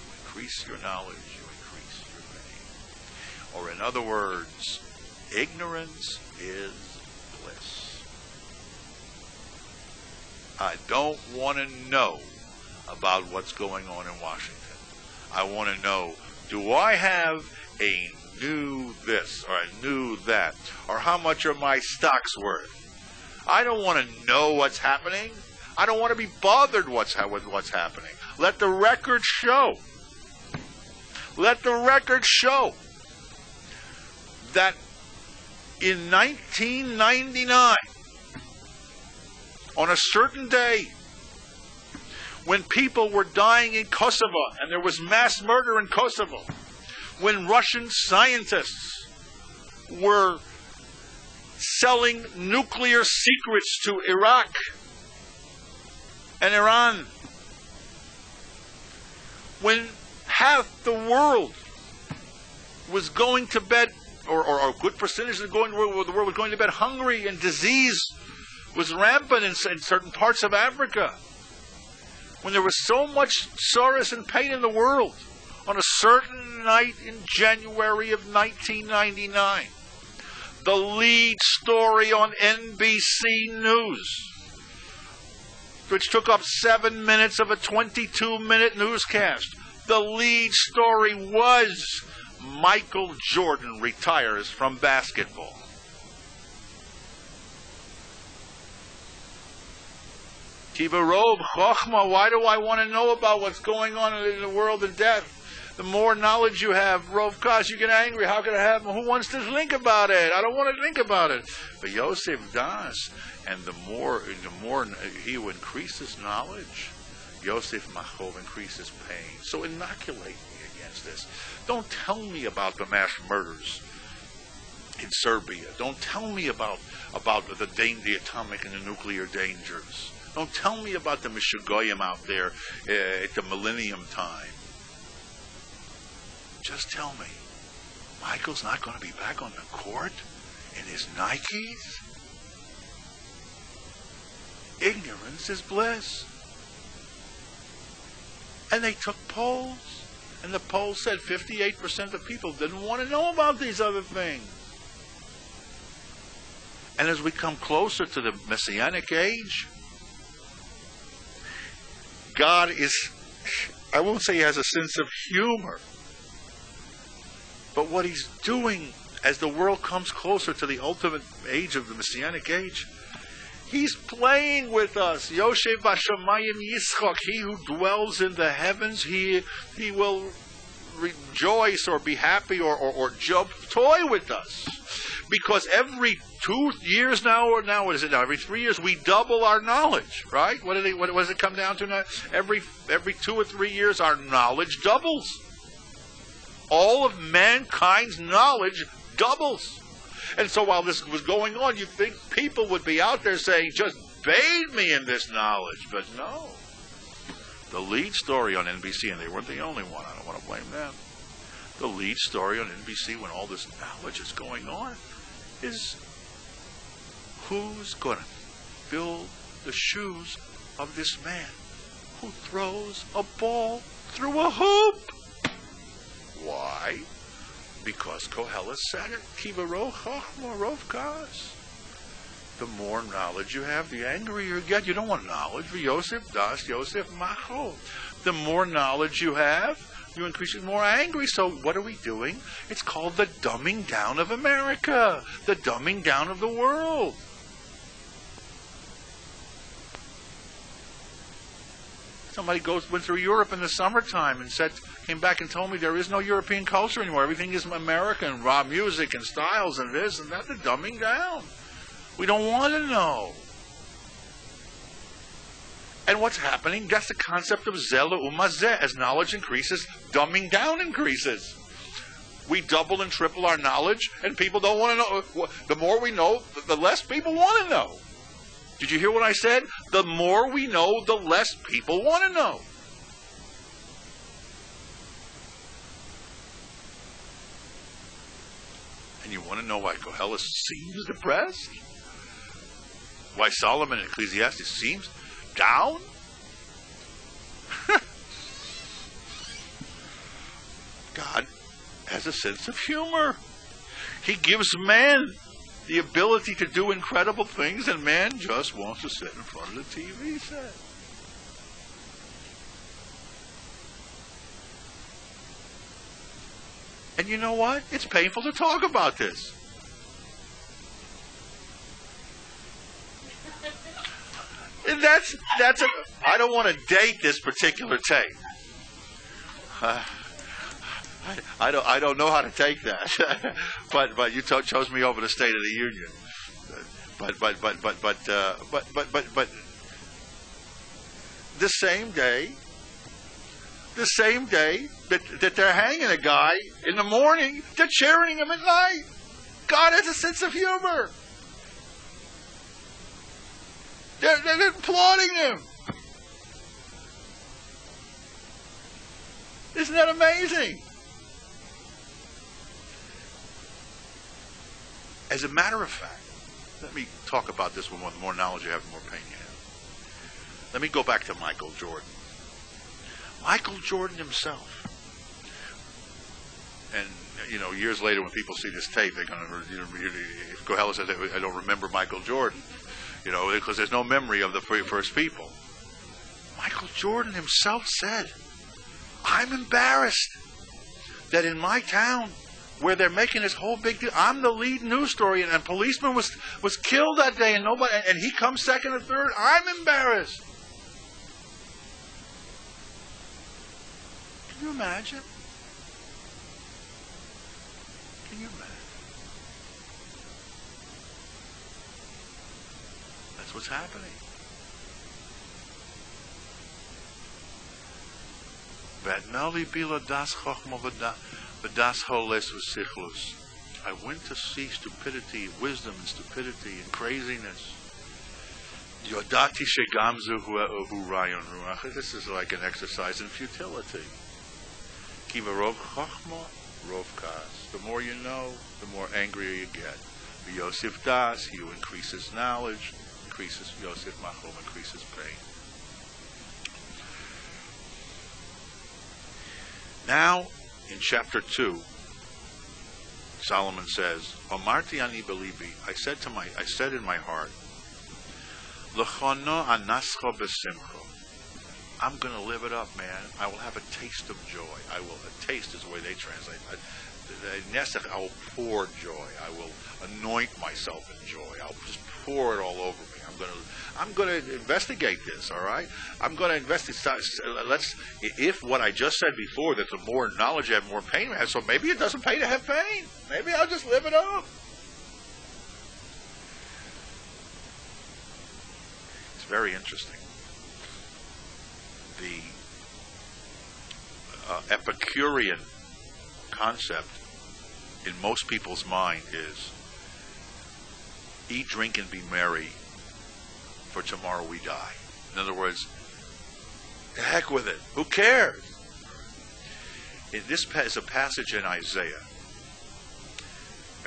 You increase your knowledge, you increase your pay. Or in other words, ignorance is bliss. I don't want to know about what's going on in Washington. I want to know, do I have a new this or a new that? Or how much are my stocks worth? I don't want to know what's happening. I don't want to be bothered with what's happening. Let the record show. Let the record show that in 1999, on a certain day, when people were dying in Kosovo, and there was mass murder in Kosovo, when Russian scientists were selling nuclear secrets to Iraq and Iran, when half the world was going to bed, or a good percentage of the world was going to bed hungry, and disease was rampant in certain parts of Africa, when there was so much sorrow and pain in the world, on a certain night in January of 1999, the lead story on NBC News, which took up 7 minutes of a 22-minute newscast, the lead story was Michael Jordan retires from basketball. Kiva Rov, Chochma, why do I want to know about what's going on in the world of death? The more knowledge you have, Rov Kas, you get angry. How can it happen? Who wants to think about it? I don't want to think about it. But Yosef does. And the more he will increase his knowledge, Yosef Machov increases pain. So inoculate me against this. Don't tell me about the mass murders in Serbia. Don't tell me about the atomic and the nuclear dangers. Don't tell me about the Mishugoyim out there at the millennium time. Just tell me, Michael's not going to be back on the court in his Nikes? Ignorance is bliss. And they took polls, and the polls said 58% of people didn't want to know about these other things. And as we come closer to the Messianic age, God is, I won't say he has a sense of humor, but what he's doing as the world comes closer to the ultimate age of the Messianic age, he's playing with us. Yoshev Bashamayim Yitzchak, he who dwells in the heavens, he will rejoice or be happy or toy with us. Because every 2 years now, or now what is it now? Every 3 years we double our knowledge, right? What does it come down to now? Every 2 or 3 years our knowledge doubles. All of mankind's knowledge doubles. And so while this was going on, you'd think people would be out there saying, just bathe me in this knowledge. But no. The lead story on NBC, and they weren't the only one, I don't want to blame them. The lead story on NBC when all this knowledge is going on is who's going to fill the shoes of this man who throws a ball through a hoop. Why? Because Koheles said it. Kiva Rov Chochma Rov Kas. The more knowledge you have, the angrier you get. You don't want knowledge. Yosef Das, Yosef Macho. The more knowledge you have, you increase it more angry. So what are we doing? It's called the dumbing down of America. The dumbing down of the world. Somebody went through Europe in the summertime and came back and told me there is no European culture anymore. Everything is American, raw music and styles and this and that. The dumbing down. We don't want to know. And what's happening? That's the concept of zela umazeh. As knowledge increases, dumbing down increases. We double and triple our knowledge, and people don't want to know. The more we know, the less people want to know. Did you hear what I said? The more we know, the less people want to know. And you want to know why Koheles seems depressed? Why Solomon in Ecclesiastes seems down? God has has a sense of humor. He gives man the ability to do incredible things, and man just wants to sit in front of the TV set. And you know what? It's painful to talk about this. And I don't want to date this particular tape. I don't know how to take that. but you chose me over the State of the Union. But the same day that they're hanging a guy in the morning, they're cheering him at night. God has a sense of humor. They're applauding him. Isn't that amazing? As a matter of fact, let me talk about this one. The more knowledge you have, the more pain you have. Let me go back to Michael Jordan. Michael Jordan himself. And, years later when people see this tape, they're going to, Koheles says, I don't remember Michael Jordan. Because there's no memory of the first people. Michael Jordan himself said, I'm embarrassed that in my town, where they're making this whole big deal, I'm the lead news story, and a policeman was killed that day, and he comes second or third. I'm embarrassed. Can you imagine? Can you imagine? That's what's happening. I went to see stupidity, wisdom and stupidity and craziness. This is like an exercise in futility. The more you know, the more angrier you get. Yosef Das, you increases knowledge, increases Yosef Machom, increases pain. Now, in chapter 2, Solomon says, Omarti ani belibi, I said in my heart, L'chono anascho besimcho. I'm going to live it up, man. I will have a taste of joy. A taste is the way they translate it. I will pour joy. I will anoint myself in joy. I'll just pour it all over me. I'm going to investigate this, all right? I'm going to investigate. If what I just said before, that the more knowledge you have, more pain you have, so maybe it doesn't pay to have pain. Maybe I'll just live it up. It's very interesting. The Epicurean concept in most people's mind is eat, drink, and be merry, for tomorrow we die. In other words, the heck with it. Who cares? This is a passage in Isaiah.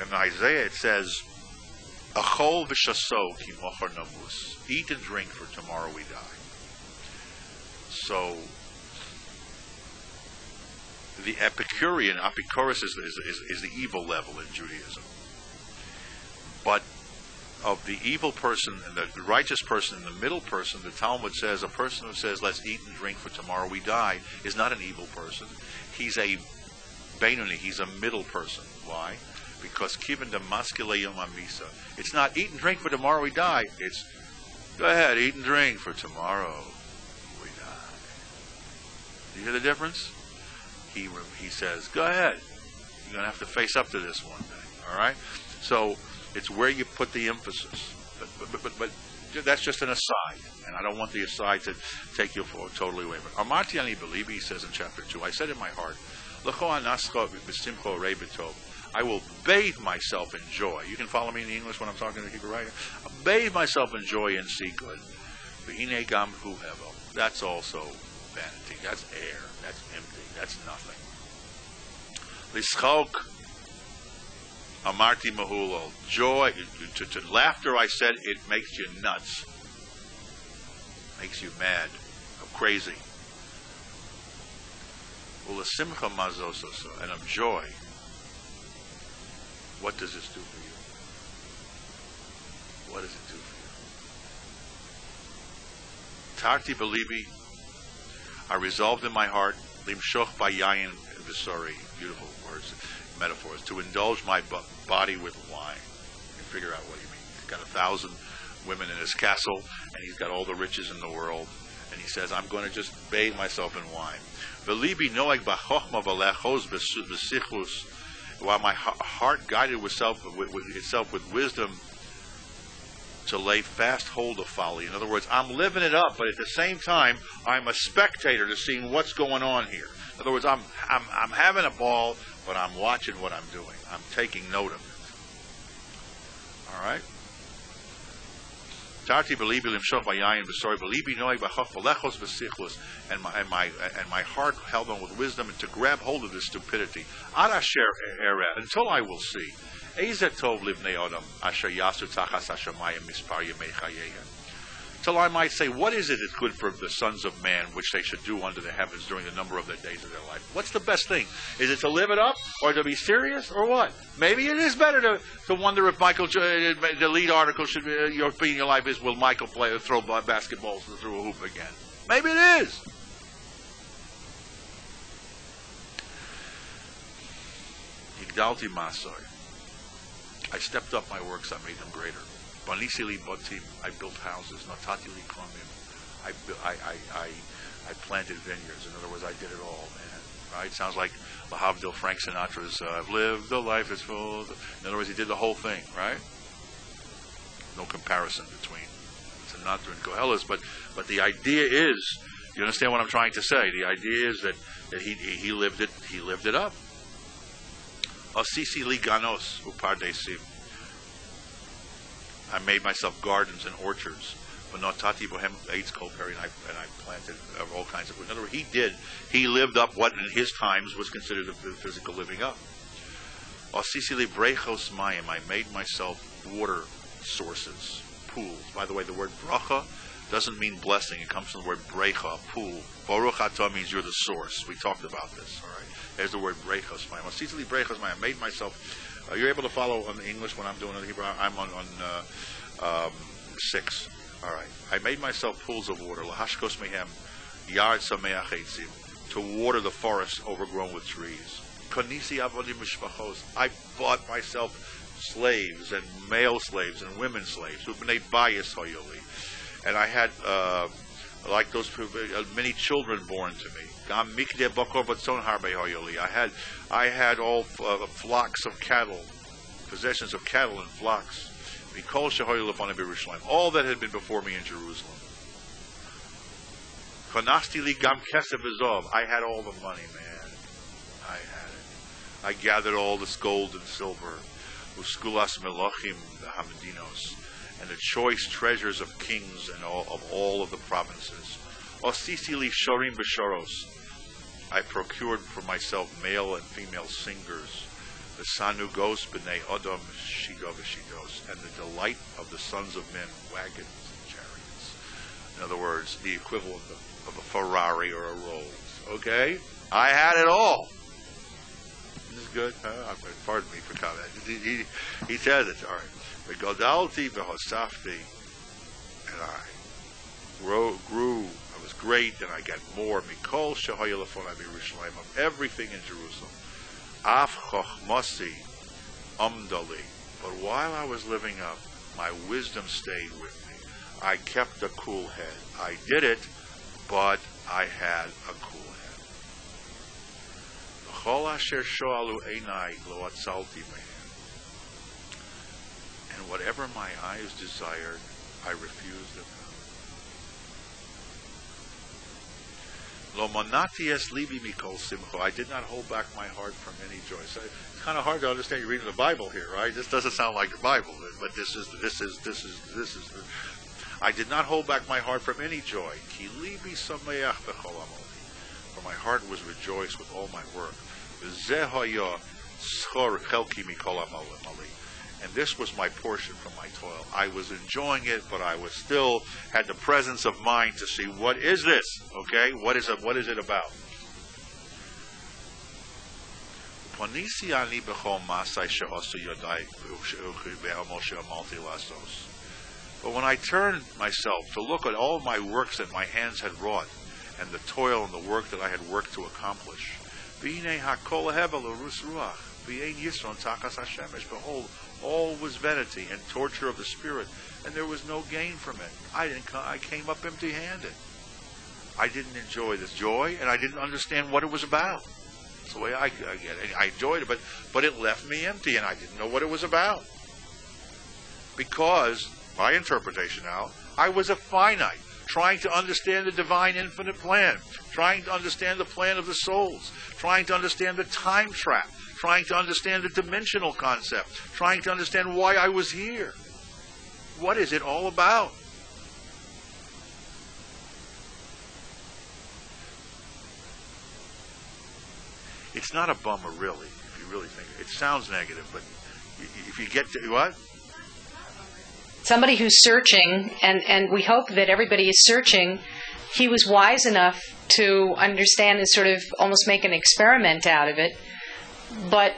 In Isaiah it says, Achol v'shaso ki mochar namus. Eat and drink, for tomorrow we die. So, the Epicurean, Epicurus is the evil level in Judaism. But of the evil person and the righteous person and the middle person, the Talmud says a person who says, let's eat and drink for tomorrow we die, is not an evil person. He's a Beinoni, he's a middle person. Why? Because Kivan de Maskele Yom Amisa. It's not eat and drink for tomorrow we die. It's go ahead, eat and drink for tomorrow we die. Do you hear the difference? He says, go ahead. You're going to have to face up to this one day. All right? So it's where you put the emphasis. But that's just an aside. And I don't want the aside to take you for totally away. But Amarti ani belibi, he says in chapter 2, I said in my heart, I will bathe myself in joy. You can follow me in English when I'm talking to Hebrew, right? I'll bathe myself in joy and see good. That's also vanity. That's air. That's empty. That's nothing. Lischok amarti mahulo. Joy, to laughter, I said, it makes you nuts. Makes you mad. Crazy. And of joy, What does this do for you? What does it do for you? Tarti belibi, I resolved in my heart, limshoch bayayin v'sori, beautiful words, metaphors, to indulge my body with wine. You figure out what you mean. He's got 1,000 women in his castle, and he's got all the riches in the world, and he says, I'm going to just bathe myself in wine. V'libi noeg b'chochma v'lechos v'sichus, while my heart guided itself with wisdom to lay fast hold of folly. In other words, I'm living it up, but at the same time, I'm a spectator to seeing what's going on here. In other words, I'm having a ball, but I'm watching what I'm doing. I'm taking note of it. All right? Tarti belibi limshoch bayayin v'sori belibi noeg b'choch v'lechos v'sichlus, and my heart held on with wisdom and to grab hold of this stupidity. Ad asher eret, until I will see. Eizeh tov livnei adam asher yasu tachas hashamayim mispar yemei chayehem. Till I might say, what is it that's good for the sons of man, which they should do under the heavens during the number of the days of their life? What's the best thing? Is it to live it up, or to be serious, or what? Maybe it is better to wonder if Michael, the lead article should be, your thing in your life is, will Michael throw basketballs through a hoop again? Maybe it is. Yigdalti masoi. I stepped up my works, I made them greater. Banisili botim, I built houses. Natati li kramim, I planted vineyards. In other words, I did it all, man. Right? Sounds like Lahavdil, Frank Sinatra's I've lived the life is full. In other words, he did the whole thing, right? No comparison between Sinatra and Koheles, but the idea is, you understand what I'm trying to say? The idea is that he lived it up. Asisi li ganos upardesim. I made myself gardens and orchards, but not tati bohem eitz kol peri, and I planted all kinds of. In other words, he lived up what in his times was considered a physical living up. Asisi li brechos mayim, I made myself water sources, pools. By the way, the word bracha doesn't mean blessing. It comes from the word brecha, pool. Baruch atah means you're the source. We talked about this. All right. There's the word brechos mayim. Asisi li brechos mayim, I made myself. You're able to follow on the English when I'm doing it in Hebrew. I'm on 6. All right. I made myself pools of water. Lahashkos mehem yard sameach eitzim, to water the forest overgrown with trees. Konisi avodim mishpachos. I bought myself slaves and male slaves and women slaves. Ubnei bayis hoyoli, and I had like those many children born to me. I had all flocks of cattle, possessions of cattle and flocks. All that had been before me in Jerusalem. I had all the money, man. I had it. I gathered all this gold and silver, and the choice treasures of kings and all of the provinces. I procured for myself male and female singers, the sanugos b'nei adam shidos, and the delight of the sons of men, wagons and chariots. In other words, the equivalent of a Ferrari or a Rolls. Okay? I had it all. This is good. Pardon me for comment. He says it. All right. V'godalti v'hosafti, and I grew. I was great, and I got more. Mikol shehoya lefon Yerushalayim, of everything in Jerusalem. Af chochmasi amdali. But while I was living up, my wisdom stayed with me. I kept a cool head. I did it, but I had a cool head. V'chol asher shoalu einai lo atzalti mehem. And whatever my eyes desired, I refused of them. Lo monati es libi mikol simcho. I did not hold back my heart from any joy. So it's kind of hard to understand. You're reading the Bible here, right? This doesn't sound like the Bible, but this is. I did not hold back my heart from any joy. Ki libi sameach bechol amoli. For my heart was rejoiced with all my work. V'zeh haya schor chelki mikol amoli. And this was my portion from my toil. I was enjoying it, but I was still had the presence of mind to see, what is this? Okay, what is it about? Ponisi ani b'chol masai she'osu yodai ve'amo she'amalti lasos. But when I turned myself to look at all my works that my hands had wrought, and the toil and the work that I had worked to accomplish, v'hinei hakol hevel urus ruach, v'ein yisron tachas hashemesh. Behold, all was vanity and torture of the spirit, and there was no gain from it. I came up empty-handed. I didn't enjoy this joy, and I didn't understand what it was about. That's the way I get it. I enjoyed it, but it left me empty, and I didn't know what it was about. Because, my interpretation now, I was a finite, trying to understand the divine infinite plan, trying to understand the plan of the souls, trying to understand the time trap, trying to understand the dimensional concept, trying to understand why I was here. What is it all about? It's not a bummer, really, if you really think. It sounds negative, but if you get to what? Somebody who's searching, and we hope that everybody is searching, he was wise enough to understand and sort of almost make an experiment out of it. But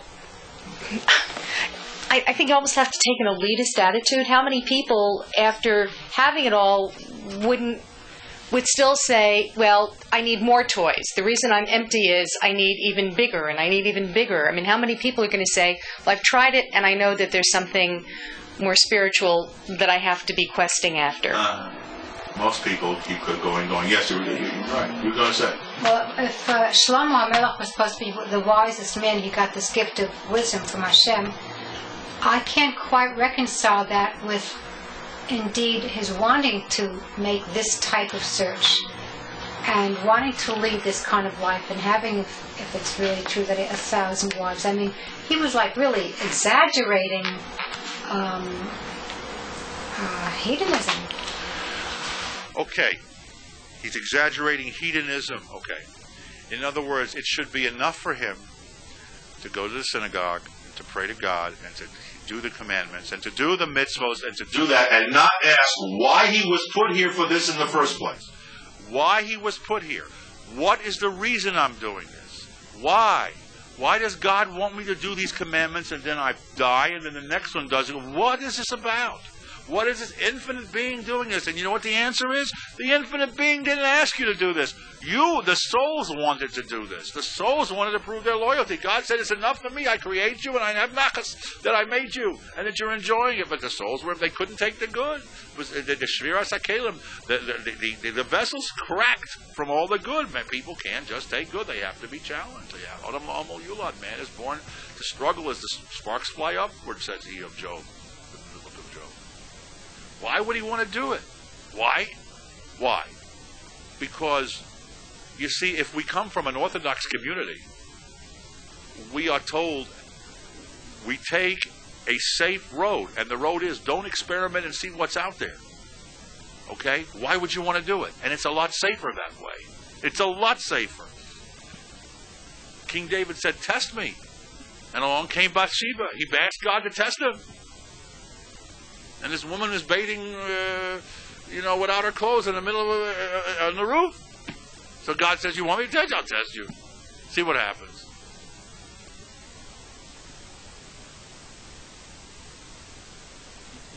I think you almost have to take an elitist attitude. How many people, after having it all, would still say, well, I need more toys. The reason I'm empty is I need even bigger, and I need even bigger. I mean, how many people are going to say, well, I've tried it, and I know that there's something more spiritual that I have to be questing after? Most people keep going. Yes, you're right. You're going to say. Well, if Shlomo HaMelech was supposed to be the wisest man, he got this gift of wisdom from Hashem. I can't quite reconcile that with, indeed, his wanting to make this type of search and wanting to lead this kind of life and having, if it's really true, that 1,000 wives. I mean, he was like really exaggerating hedonism. Okay. He's exaggerating hedonism. Okay. In other words, it should be enough for him to go to the synagogue, and to pray to God, and to do the commandments, and to do the mitzvos, and to do that, and not ask why he was put here for this in the first place. Why he was put here. What is the reason I'm doing this? Why? Why does God want me to do these commandments, and then I die, and then the next one does it? What is this about? What is this infinite being doing this? And you know what the answer is? The infinite being didn't ask you to do this. You, the souls, wanted to do this. The souls wanted to prove their loyalty. God said, it's enough for me. I create you, and I have nachas that I made you, and that you're enjoying it. But the souls they couldn't take the good. It was the shviras hakelim, the vessels cracked from all the good. Man, people can't just take good. They have to be challenged. Adam Amol Yulad, man is born to struggle as the sparks fly upward, says he of Job. The book of Job. Why would he want to do it? Why? Why? Because, you see, if we come from an Orthodox community, we are told we take a safe road, and the road is don't experiment and see what's out there. Okay? Why would you want to do it? And it's a lot safer that way. It's a lot safer. King David said, test me. And along came Bathsheba. He asked God to test him. And this woman is bathing, without her clothes in the middle of on the roof. So God says, you want me to test you? I'll test you. See what happens.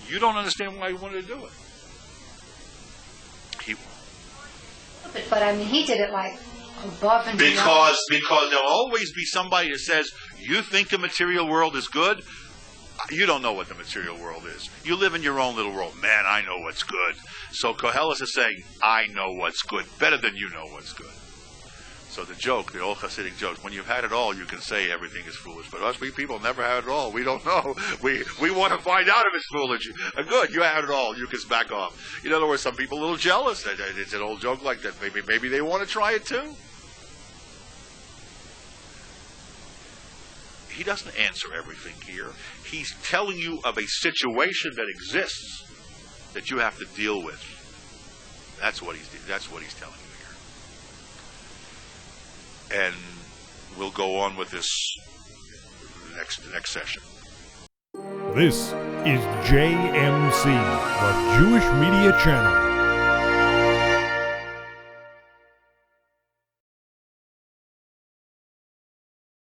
You don't understand why he wanted to do it. But I mean, he did it like above and beyond. Because there'll always be somebody that says, you think the material world is good? You don't know what the material world is. You live in your own little world. Man, I know what's good. So Koheles is saying, I know what's good better than you know what's good. So the joke, the old Hasidic joke, when you've had it all, you can say everything is foolish. But us, we people never had it all. We don't know. We want to find out if it's foolish. Good, you had it all. You can back off. In other words, some people are a little jealous. It's an old joke like that. Maybe they want to try it too. He doesn't answer everything here. He's telling you of a situation that exists that you have to deal with. That's what he's telling you here. And we'll go on with this next session. This is JMC, the Jewish Media Channel.